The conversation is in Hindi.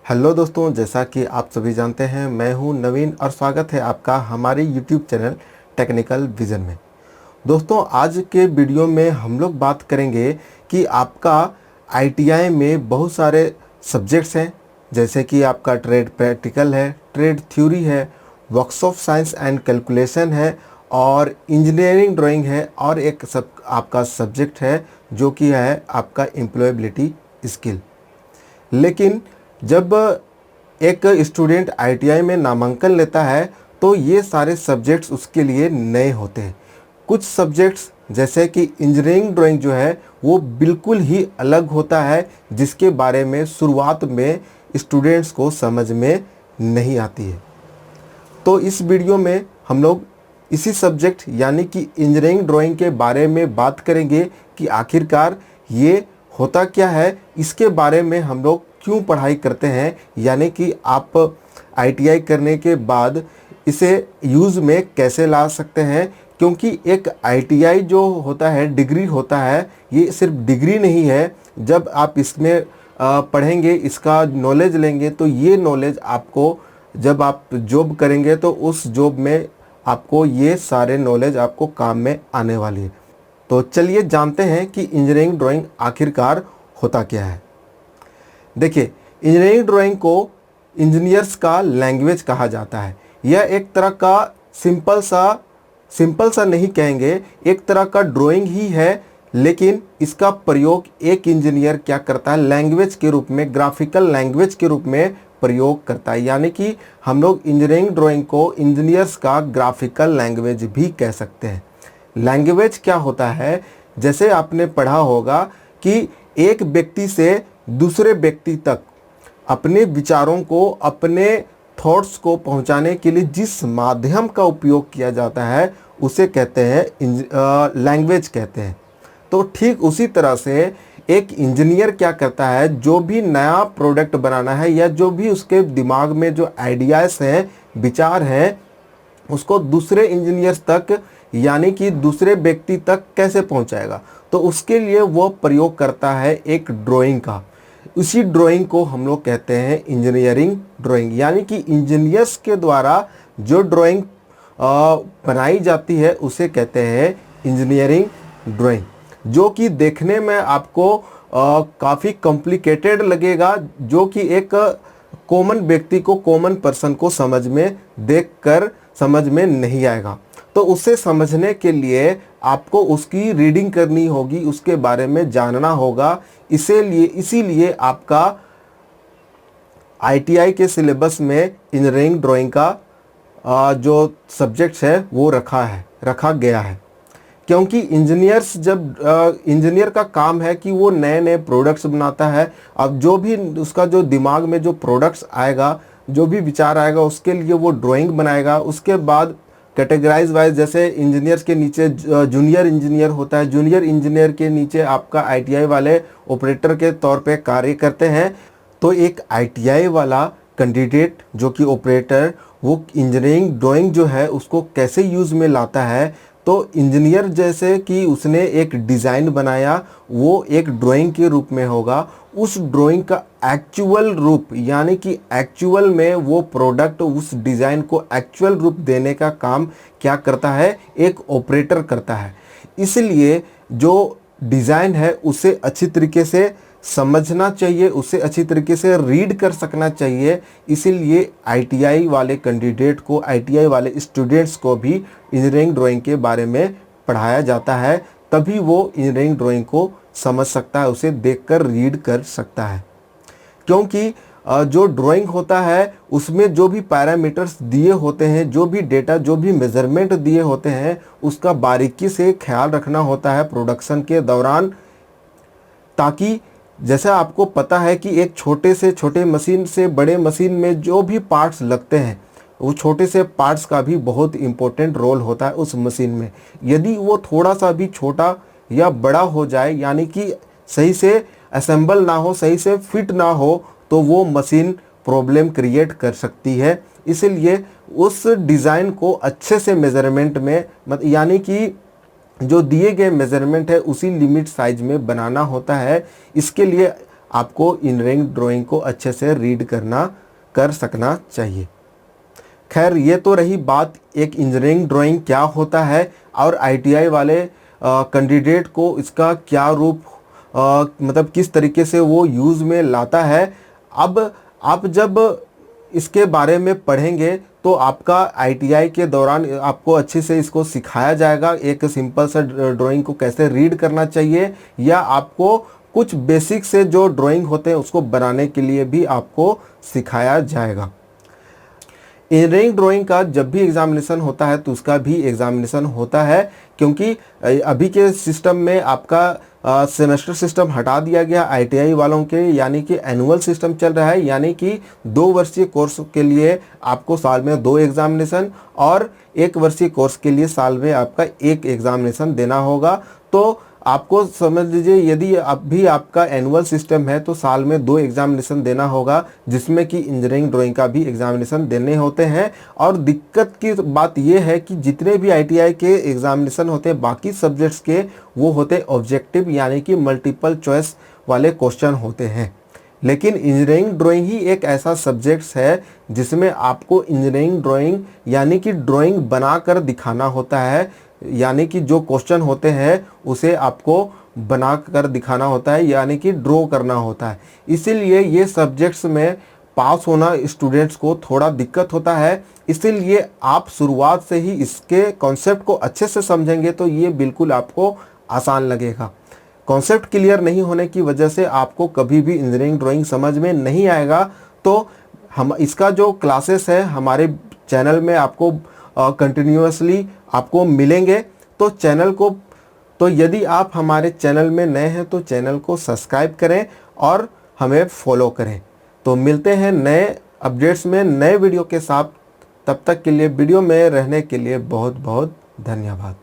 हेलो दोस्तों, जैसा कि आप सभी जानते हैं मैं हूं नवीन और स्वागत है आपका हमारे यूट्यूब चैनल टेक्निकल विज़न में। दोस्तों, आज के वीडियो में हम लोग बात करेंगे कि आपका आईटीआई में बहुत सारे सब्जेक्ट्स हैं, जैसे कि आपका ट्रेड प्रैक्टिकल है, ट्रेड थ्योरी है, वर्कशॉप साइंस एंड कैलकुलेशन है और इंजीनियरिंग ड्राइंग है और एक आपका सब्जेक्ट है जो कि है आपका एम्प्लॉयबिलिटी स्किल। लेकिन जब एक स्टूडेंट आईटीआई में नामांकन लेता है तो ये सारे सब्जेक्ट्स उसके लिए नए होते हैं। कुछ सब्जेक्ट्स जैसे कि इंजीनियरिंग ड्राइंग जो है वो बिल्कुल ही अलग होता है, जिसके बारे में शुरुआत में स्टूडेंट्स को समझ में नहीं आती है। तो इस वीडियो में हम लोग इसी सब्जेक्ट यानी कि इंजीनियरिंग ड्राइंग के बारे में बात करेंगे कि आखिरकार ये होता क्या है, इसके बारे में हम लोग क्यों पढ़ाई करते हैं, यानी कि आप आईटीआई करने के बाद इसे यूज़ में कैसे ला सकते हैं। क्योंकि एक आईटीआई जो होता है, डिग्री होता है, ये सिर्फ डिग्री नहीं है। जब आप इसमें पढ़ेंगे, इसका नॉलेज लेंगे, तो ये नॉलेज आपको जब आप जॉब करेंगे तो उस जॉब में आपको ये सारे नॉलेज आपको काम में आने वाली है। तो चलिए जानते हैं कि इंजीनियरिंग ड्राइंग आखिरकार होता क्या है। देखिए, इंजीनियरिंग ड्राइंग को इंजीनियर्स का लैंग्वेज कहा जाता है। यह एक तरह का सिंपल सा नहीं कहेंगे, एक तरह का ड्राइंग ही है, लेकिन इसका प्रयोग एक इंजीनियर क्या करता है, लैंग्वेज के रूप में, ग्राफिकल लैंग्वेज के रूप में प्रयोग करता है। यानी कि हम लोग इंजीनियरिंग ड्राइंग को इंजीनियर्स का ग्राफिकल लैंग्वेज भी कह सकते हैं। लैंग्वेज क्या होता है, जैसे आपने पढ़ा होगा कि एक व्यक्ति से दूसरे व्यक्ति तक अपने विचारों को, अपने थॉट्स को पहुंचाने के लिए जिस माध्यम का उपयोग किया जाता है उसे कहते हैं लैंग्वेज कहते हैं। तो ठीक उसी तरह से एक इंजीनियर क्या करता है, जो भी नया प्रोडक्ट बनाना है या जो भी उसके दिमाग में जो आइडियाज़ हैं, विचार हैं, उसको दूसरे इंजीनियर्स तक यानी कि दूसरे व्यक्ति तक कैसे पहुंचाएगा, तो उसके लिए वो प्रयोग करता है एक ड्राइंग का। उसी ड्राइंग को हम लोग कहते हैं इंजीनियरिंग ड्राइंग। यानी कि इंजीनियर्स के द्वारा जो ड्राइंग बनाई जाती है उसे कहते हैं इंजीनियरिंग ड्राइंग, जो कि देखने में आपको काफ़ी कॉम्प्लिकेटेड लगेगा, जो कि एक कॉमन व्यक्ति को, कॉमन पर्सन को देखकर समझ में नहीं आएगा। तो उसे समझने के लिए आपको उसकी रीडिंग करनी होगी, उसके बारे में जानना होगा। इसीलिए आपका आईटीआई के सिलेबस में इंजीनियरिंग ड्राइंग का जो सब्जेक्ट्स है वो रखा गया है। क्योंकि इंजीनियर का काम है कि वो नए नए प्रोडक्ट्स बनाता है। अब जो भी उसका जो दिमाग में जो प्रोडक्ट्स आएगा, जो भी विचार आएगा, उसके लिए वो ड्राइंग बनाएगा। उसके बाद कैटेगराइज वाइज, जैसे इंजीनियर्स के नीचे जूनियर इंजीनियर होता है, जूनियर इंजीनियर के नीचे आपका आईटीआई वाले ऑपरेटर के तौर पे कार्य करते हैं। तो एक आईटीआई वाला कैंडिडेट जो कि ऑपरेटर, वो इंजीनियरिंग ड्राइंग जो है उसको कैसे यूज़ में लाता है, तो इंजीनियर जैसे कि उसने एक डिज़ाइन बनाया, वो एक ड्राइंग के रूप में होगा। उस ड्राइंग का एक्चुअल रूप, यानी कि एक्चुअल में वो प्रोडक्ट, उस डिज़ाइन को एक्चुअल रूप देने का काम क्या करता है, एक ऑपरेटर करता है। इसलिए जो डिज़ाइन है उसे अच्छी तरीके से समझना चाहिए, उसे अच्छी तरीके से रीड कर सकना चाहिए। इसीलिए आईटीआई वाले कैंडिडेट को, आईटीआई वाले स्टूडेंट्स को भी इंजीनियरिंग ड्राइंग के बारे में पढ़ाया जाता है, तभी वो इंजीनियरिंग ड्राइंग को समझ सकता है, उसे देखकर रीड कर सकता है। क्योंकि जो ड्राइंग होता है उसमें जो भी पैरामीटर्स दिए होते हैं, जो भी डेटा, जो भी मेज़रमेंट दिए होते हैं, उसका बारीकी से ख्याल रखना होता है प्रोडक्शन के दौरान। ताकि जैसा आपको पता है कि एक छोटे से छोटे मशीन से बड़े मशीन में जो भी पार्ट्स लगते हैं, वो छोटे से पार्ट्स का भी बहुत इम्पोर्टेंट रोल होता है उस मशीन में। यदि वो थोड़ा सा भी छोटा या बड़ा हो जाए, यानी कि सही से असेंबल ना हो, सही से फिट ना हो, तो वो मशीन प्रॉब्लम क्रिएट कर सकती है। इसलिए उस डिज़ाइन को अच्छे से मेज़रमेंट में, यानी कि जो दिए गए मेज़रमेंट है उसी लिमिट साइज में बनाना होता है। इसके लिए आपको इंजीनियरिंग ड्राइंग को अच्छे से रीड कर सकना चाहिए। खैर, ये तो रही बात एक इंजीनियरिंग ड्राइंग क्या होता है और आईटीआई वाले कैंडिडेट को इसका क्या रूप मतलब किस तरीके से वो यूज़ में लाता है। अब आप जब इसके बारे में पढ़ेंगे तो आपका आईटीआई के दौरान आपको अच्छे से इसको सिखाया जाएगा, एक सिंपल सा ड्राइंग को कैसे रीड करना चाहिए, या आपको कुछ बेसिक से जो ड्राइंग होते हैं उसको बनाने के लिए भी आपको सिखाया जाएगा। इंजीनियरिंग ड्राइंग का जब भी एग्जामिनेशन होता है तो उसका भी एग्जामिनेशन होता है, क्योंकि अभी के सिस्टम में आपका सेमेस्टर सिस्टम हटा दिया गया आईटीआई वालों के, यानी कि एनुअल सिस्टम चल रहा है, यानी कि 2 वर्षीय कोर्स के लिए आपको साल में 2 एग्जामिनेशन और 1 वर्षीय कोर्स के लिए साल में आपका 1 एग्जामिनेशन देना होगा। तो आपको समझ लीजिए यदि अभी आपका एनुअल सिस्टम है तो साल में 2 एग्जामिनेशन देना होगा, जिसमें कि इंजीनियरिंग ड्राइंग का भी एग्जामिनेशन देने होते हैं। और दिक्कत की बात यह है कि जितने भी आईटीआई के एग्जामिनेशन होते हैं बाकी सब्जेक्ट्स के, वो होते ऑब्जेक्टिव यानी कि मल्टीपल चॉइस वाले क्वेश्चन होते हैं। लेकिन इंजीनियरिंग ड्राइंग ही एक ऐसा सब्जेक्ट्स है जिसमें आपको इंजीनियरिंग ड्राइंग यानी कि ड्राइंग बनाकर दिखाना होता है, यानी कि जो क्वेश्चन होते हैं उसे आपको बना कर दिखाना होता है, यानी कि ड्रॉ करना होता है। इसीलिए ये सब्जेक्ट्स में पास होना स्टूडेंट्स को थोड़ा दिक्कत होता है। इसीलिए आप शुरुआत से ही इसके कॉन्सेप्ट को अच्छे से समझेंगे तो ये बिल्कुल आपको आसान लगेगा। कॉन्सेप्ट क्लियर नहीं होने की वजह से आपको कभी भी इंजीनियरिंग ड्राइंग समझ में नहीं आएगा। तो हम इसका जो क्लासेस है हमारे चैनल में आपको कंटिन्यूअसली आपको मिलेंगे। तो चैनल को तो यदि आप हमारे चैनल में नए हैं तो चैनल को सब्सक्राइब करें और हमें फॉलो करें। तो मिलते हैं नए अपडेट्स में नए वीडियो के साथ। तब तक के लिए वीडियो में रहने के लिए बहुत बहुत धन्यवाद।